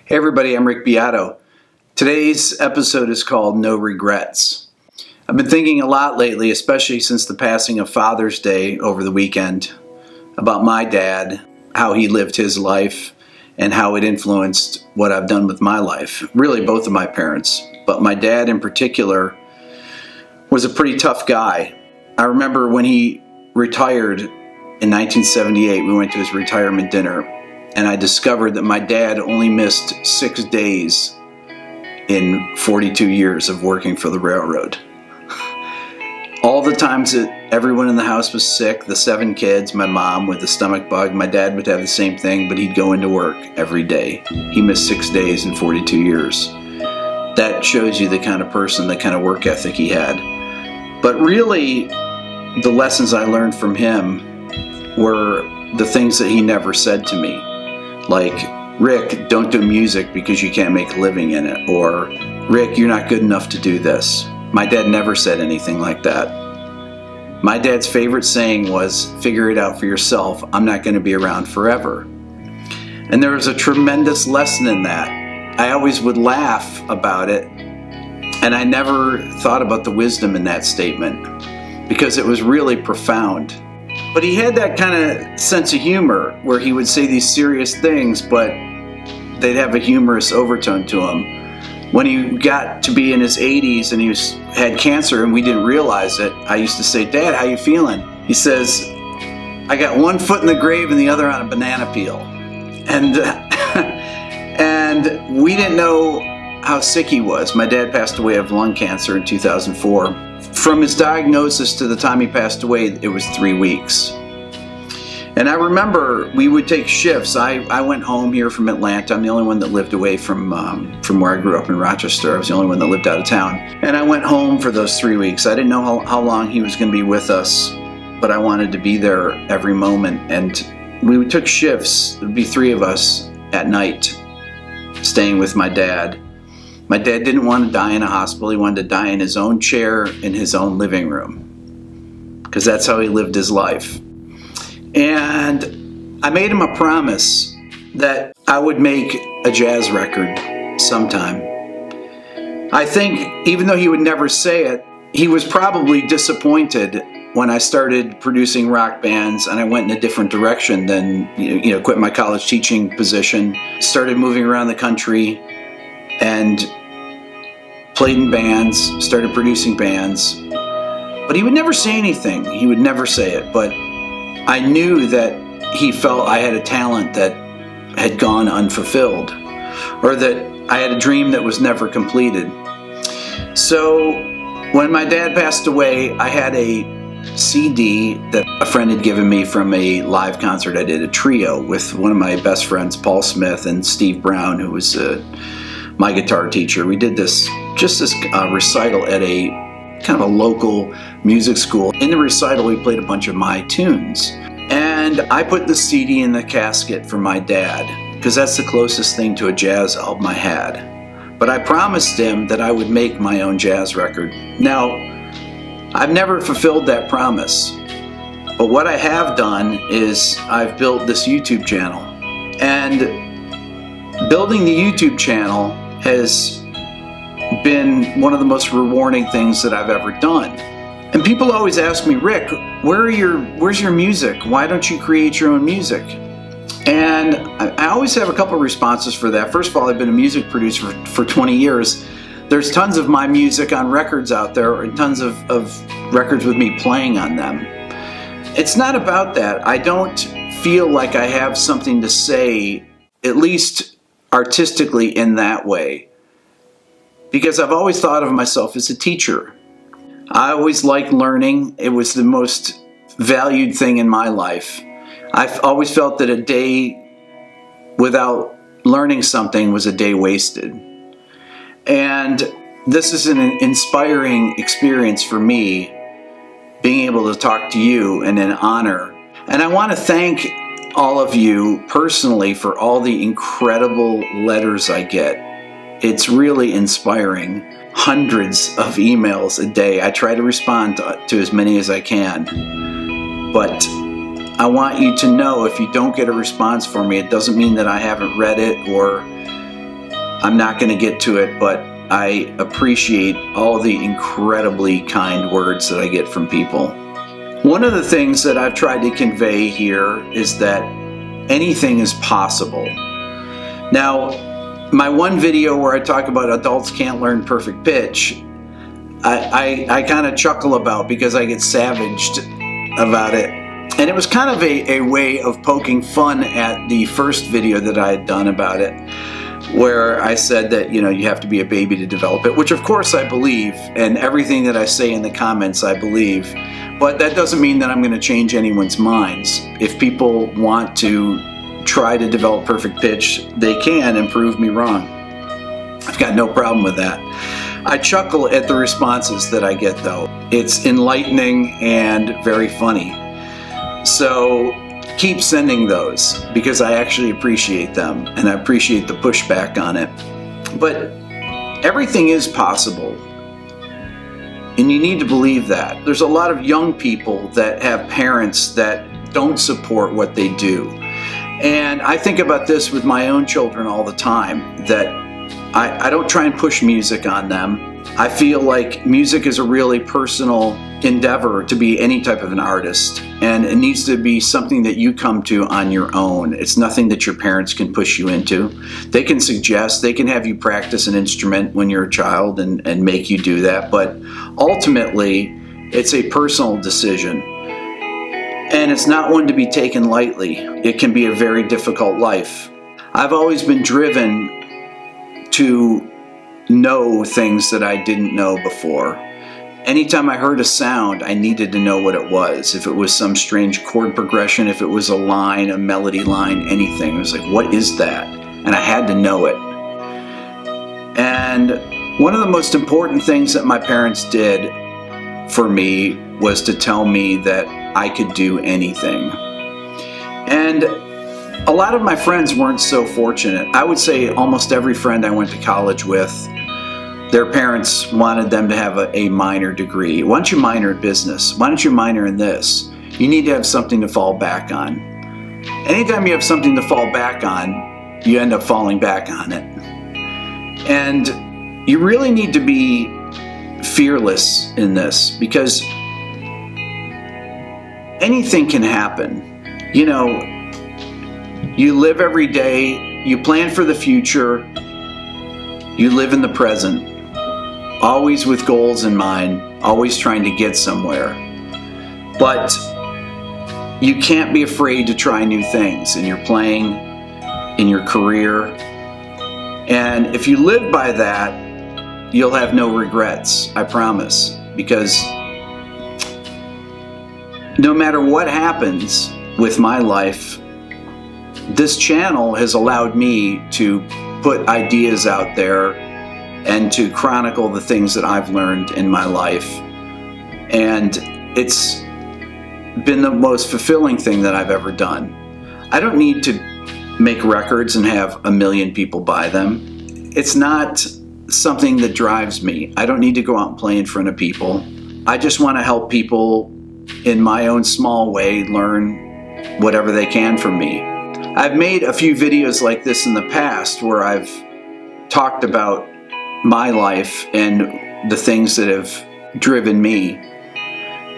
Hey everybody, I'm Rick Beato. Today's episode is called No Regrets. I've been thinking a lot lately, especially since the passing of Father's Day over the weekend, about my dad, how he lived his life, and how it influenced what I've done with my life. Really, both of my parents, but my dad in particular was a pretty tough guy. I remember when he retired in 1978, we went to his retirement dinner, and I discovered that my dad only missed 6 days in 42 years of working for the railroad. All the times that everyone in the house was sick, the 7 kids, my mom with a stomach bug, my dad would have the same thing, but he'd go into work every day. He missed 6 days in 42 years. That shows you the kind of person, the kind of work ethic he had. But really, the lessons I learned from him were the things that he never said to me. Like, Rick, don't do music because you can't make a living in it. Or, Rick, you're not good enough to do this. My dad never said anything like that. My dad's favorite saying was, figure it out for yourself. I'm not going to be around forever. And there was a tremendous lesson in that. I always would laugh about it, and I never thought about the wisdom in that statement because it was really profound. But he had that kind of sense of humor where he would say these serious things, but they'd have a humorous overtone to him. When he got to be in his 80s and he had cancer and we didn't realize it, I used to say, Dad, how you feeling? He says, I got one foot in the grave and the other on a banana peel. And, and we didn't know how sick he was. My dad passed away of lung cancer in 2004. From his diagnosis to the time he passed away, it was 3 weeks. And I remember we would take shifts. I went home here from Atlanta. I'm the only one that lived away from where I grew up in Rochester. I was the only one that lived out of town. And I went home for those 3 weeks. I didn't know how long he was going to be with us, but I wanted to be there every moment. And we took shifts. There would be 3 of us at night staying with my dad. My dad didn't want to die in a hospital. He wanted to die in his own chair in his own living room because that's how he lived his life. And I made him a promise that I would make a jazz record sometime. I think even though he would never say it, he was probably disappointed when I started producing rock bands and I went in a different direction than, quit my college teaching position, started moving around the country, and played in bands, started producing bands. But he would never say anything. He would never say it. But I knew that he felt I had a talent that had gone unfulfilled, or that I had a dream that was never completed. So when my dad passed away, I had a CD that a friend had given me from a live concert I did, a trio with one of my best friends, Paul Smith, and Steve Brown, who was my guitar teacher. We did this recital at a kind of a local music school. In the recital, we played a bunch of my tunes. And I put the CD in the casket for my dad, because that's the closest thing to a jazz album I had. But I promised him that I would make my own jazz record. Now, I've never fulfilled that promise. But what I have done is I've built this YouTube channel. And building the YouTube channel has been one of the most rewarding things that I've ever done. And people always ask me, Rick, where's your music? Why don't you create your own music? And I always have a couple of responses for that. First of all, I've been a music producer for 20 years. There's tons of my music on records out there, and tons of records with me playing on them. It's not about that. I don't feel like I have something to say, at least artistically, in that way, because I've always thought of myself as a teacher. I always liked learning. It was the most valued thing in my life. I've always felt that a day without learning something was a day wasted. And this is an inspiring experience for me, being able to talk to you, and an honor. And I want to thank all of you personally for all the incredible letters I get. It's really inspiring. Hundreds of emails a day. I try to respond to as many as I can. But I want you to know, if you don't get a response from me, it doesn't mean that I haven't read it or I'm not going to get to it, but I appreciate all the incredibly kind words that I get from people. One of the things that I've tried to convey here is that anything is possible. Now, my one video where I talk about adults can't learn perfect pitch, I kind of chuckle about because I get savaged about it. And it was kind of a way of poking fun at the first video that I had done about it, where I said that, you have to be a baby to develop it, which of course I believe, and everything that I say in the comments I believe. But that doesn't mean that I'm going to change anyone's minds. If people want to try to develop perfect pitch, they can, and prove me wrong. I've got no problem with that. I chuckle at the responses that I get, though. It's enlightening and very funny. So keep sending those, because I actually appreciate them, and I appreciate the pushback on it. But everything is possible. And you need to believe that. There's a lot of young people that have parents that don't support what they do. And I think about this with my own children all the time, that I don't try and push music on them. I feel like music is a really personal endeavor to be any type of an artist, and it needs to be something that you come to on your own. It's nothing that your parents can push you into. They can suggest, they can have you practice an instrument when you're a child and make you do that, but ultimately it's a personal decision. And it's not one to be taken lightly. It can be a very difficult life. I've always been driven to know things that I didn't know before. Anytime I heard a sound, I needed to know what it was. If it was some strange chord progression, if it was a line, a melody line, anything. It was like, what is that? And I had to know it. And one of the most important things that my parents did for me was to tell me that I could do anything. And a lot of my friends weren't so fortunate. I would say almost every friend I went to college with, their parents wanted them to have a minor degree. Why don't you minor in business? Why don't you minor in this? You need to have something to fall back on. Anytime you have something to fall back on, you end up falling back on it. And you really need to be fearless in this, because anything can happen. You live every day, you plan for the future, you live in the present, always with goals in mind, always trying to get somewhere. But you can't be afraid to try new things in your playing, in your career. And if you live by that, you'll have no regrets, I promise. Because no matter what happens with my life, this channel has allowed me to put ideas out there and to chronicle the things that I've learned in my life. And it's been the most fulfilling thing that I've ever done. I don't need to make records and have 1 million people buy them. It's not something that drives me. I don't need to go out and play in front of people. I just want to help people in my own small way learn whatever they can from me. I've made a few videos like this in the past where I've talked about my life and the things that have driven me.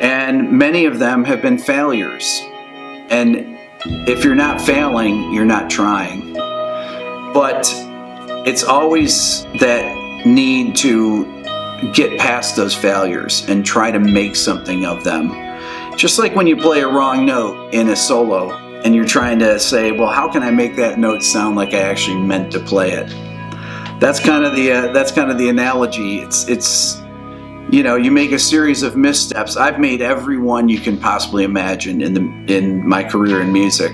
And many of them have been failures. And if you're not failing, you're not trying. But it's always that need to get past those failures and try to make something of them. Just like when you play a wrong note in a solo, and you're trying to say, well, how can I make that note sound like I actually meant to play it? That's kind of the analogy. It's you make a series of missteps. I've made every one you can possibly imagine in my career in music.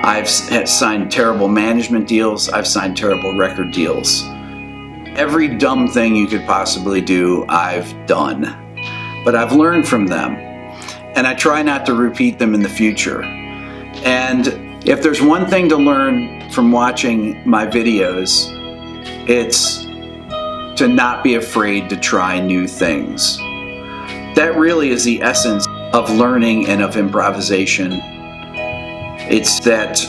I've signed terrible management deals. I've signed terrible record deals. Every dumb thing you could possibly do, I've done. But I've learned from them, and I try not to repeat them in the future. And if there's one thing to learn from watching my videos, it's to not be afraid to try new things. That really is the essence of learning and of improvisation. It's that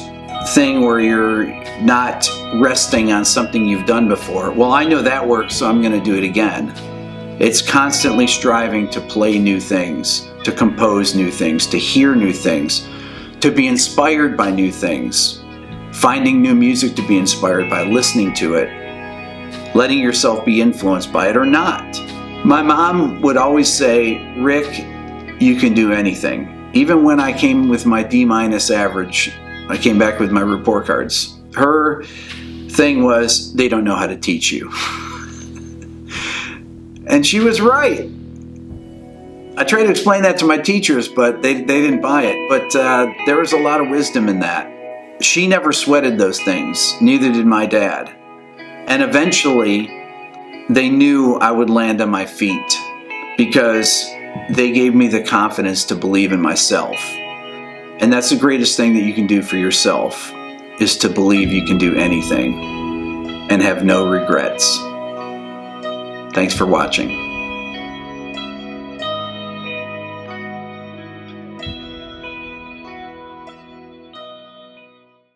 thing where you're not resting on something you've done before. Well, I know that works, so I'm going to do it again. It's constantly striving to play new things, to compose new things, to hear new things, to be inspired by new things, finding new music to be inspired by, listening to it, letting yourself be influenced by it or not. My mom would always say, Rick, you can do anything. Even when I came with my D- average, I came back with my report cards. Her thing was, they don't know how to teach you. And she was right. I tried to explain that to my teachers, but they didn't buy it. But there was a lot of wisdom in that. She never sweated those things. Neither did my dad. And eventually, they knew I would land on my feet because they gave me the confidence to believe in myself. And that's the greatest thing that you can do for yourself, is to believe you can do anything and have no regrets. Thanks for watching.